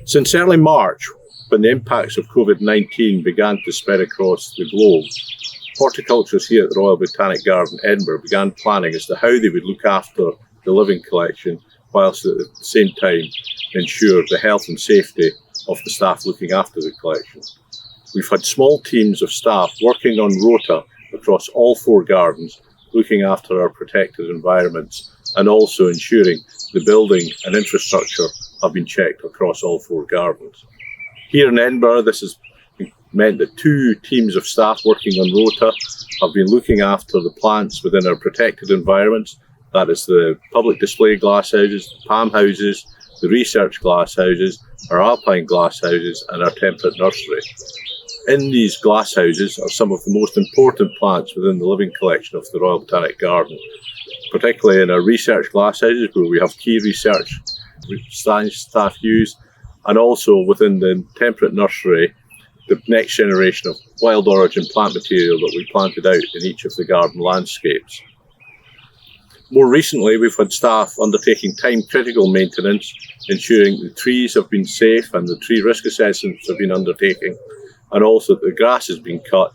Since early March, when the impacts of COVID-19 began to spread across the globe, horticulturists here at the Royal Botanic Garden, Edinburgh, began planning as to how they would look after the living collection, whilst at the same time ensure the health and safety of the staff looking after the collection. We've had small teams of staff working on rota across all 4 gardens, looking after our protected environments and also ensuring the building and infrastructure have been checked across all 4 gardens. Here in Edinburgh, this has meant that 2 teams of staff working on rota have been looking after the plants within our protected environments. That is the public display glasshouses, the palm houses, the research glasshouses, our alpine glasshouses and our temperate nursery. In these glasshouses are some of the most important plants within the living collection of the Royal Botanic Garden, particularly in our research glasshouses where we have key research science staff use, and also within the temperate nursery, the next generation of wild origin plant material that we planted out in each of the garden landscapes. More recently, we've had staff undertaking time-critical maintenance, ensuring the trees have been safe and the tree risk assessments have been undertaken, and also that the grass has been cut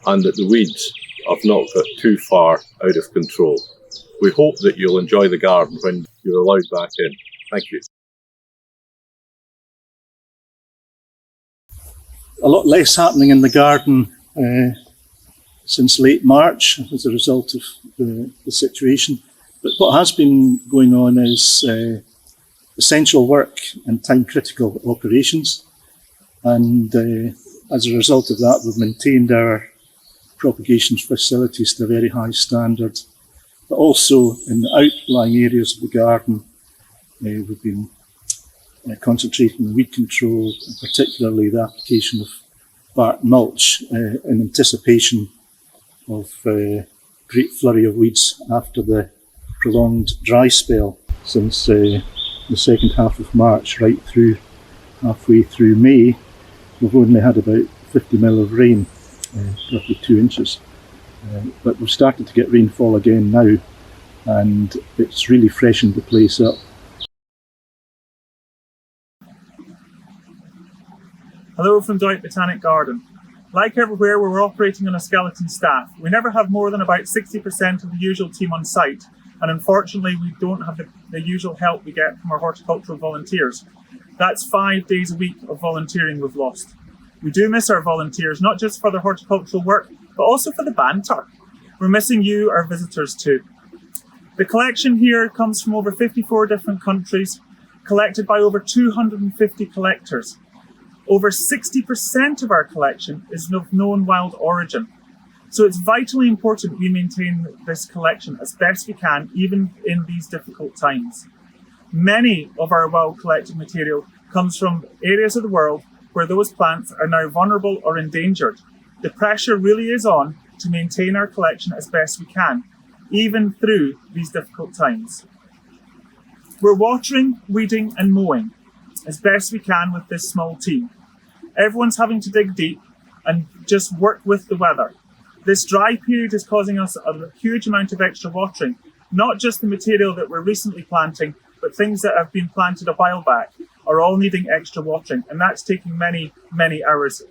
and that the weeds have not got too far out of control. We hope that you'll enjoy the garden when you're allowed back in. Thank you. A lot less happening in the garden since late March as a result of the situation. But what has been going on is essential work and time-critical operations. And as a result of that, we've maintained our propagation facilities to a very high standard. But also in the outlying areas of the garden, we've been concentrating on weed control, and particularly the application of bark mulch in anticipation of a great flurry of weeds after the prolonged dry spell since the second half of March right through halfway through May. We've only had about 50 mil of rain, roughly 2 inches. But we've started to get rainfall again now, and it's really freshened the place up. Hello from Botanic Botanic Garden. Like everywhere, we're operating on a skeleton staff. We never have more than about 60% of the usual team on site, and unfortunately we don't have the usual help we get from our horticultural volunteers. That's 5 days a week of volunteering we've lost. We do miss our volunteers, not just for their horticultural work, but also for the banter. We're missing you, our visitors, too. The collection here comes from over 54 different countries, collected by over 250 collectors. Over 60% of our collection is of known wild origin. So it's vitally important we maintain this collection as best we can, even in these difficult times. Many of our wild collected material comes from areas of the world where those plants are now vulnerable or endangered. The pressure really is on to maintain our collection as best we can, even through these difficult times. We're watering, weeding and mowing as best we can with this small team. Everyone's having to dig deep and just work with the weather. This dry period is causing us a huge amount of extra watering, not just the material that we're recently planting, but things that have been planted a while back are all needing extra watering, and that's taking many, many hours.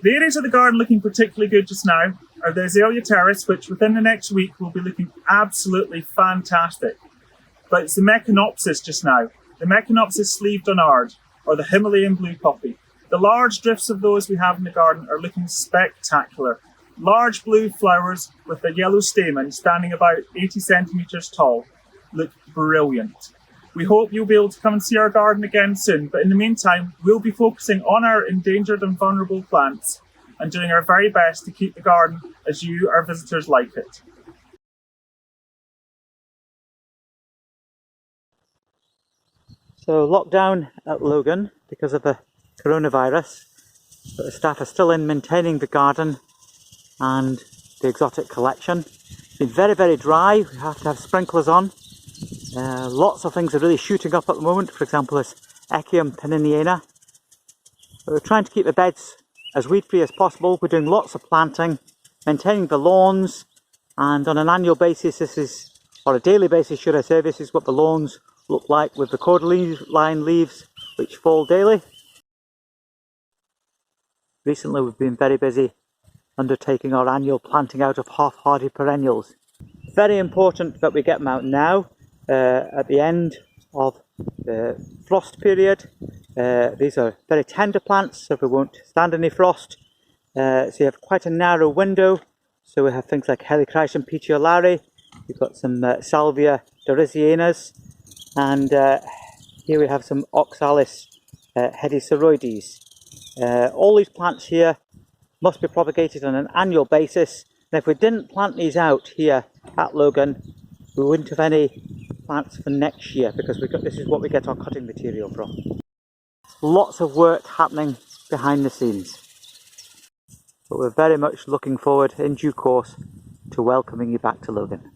The areas of the garden looking particularly good just now are the azalea terrace, which within the next week will be looking absolutely fantastic. But it's the Meconopsis just now, the Meconopsis sleeve Donard, or the Himalayan blue poppy. The large drifts of those we have in the garden are looking spectacular. Large blue flowers with a yellow stamen standing about 80 centimetres tall look brilliant. We hope you'll be able to come and see our garden again soon, but in the meantime, we'll be focusing on our endangered and vulnerable plants and doing our very best to keep the garden as you, our visitors, like it. So lockdown at Logan because of the coronavirus, but the staff are still in maintaining the garden and the exotic collection. It's been very, very dry. We have to have sprinklers on. Lots of things are really shooting up at the moment. For example, this Echium peniniana. But we're trying to keep the beds as weed free as possible. We're doing lots of planting, maintaining the lawns, and on an annual basis, or a daily basis should I say, this is what the lawns look like with the cordyline leaves which fall daily. Recently we've been very busy undertaking our annual planting out of half-hardy perennials. Very important that we get them out now at the end of the frost period. These are very tender plants, so we won't stand any frost. So you have quite a narrow window. So we have things like Helichrysum petiolare, we've got some Salvia dorisianus, and here we have some Oxalis hediceroides. All these plants here must be propagated on an annual basis, and if we didn't plant these out here at Logan, we wouldn't have any plants for next year, because this is what we get our cutting material from. Lots of work happening behind the scenes, but we're very much looking forward in due course to welcoming you back to Logan.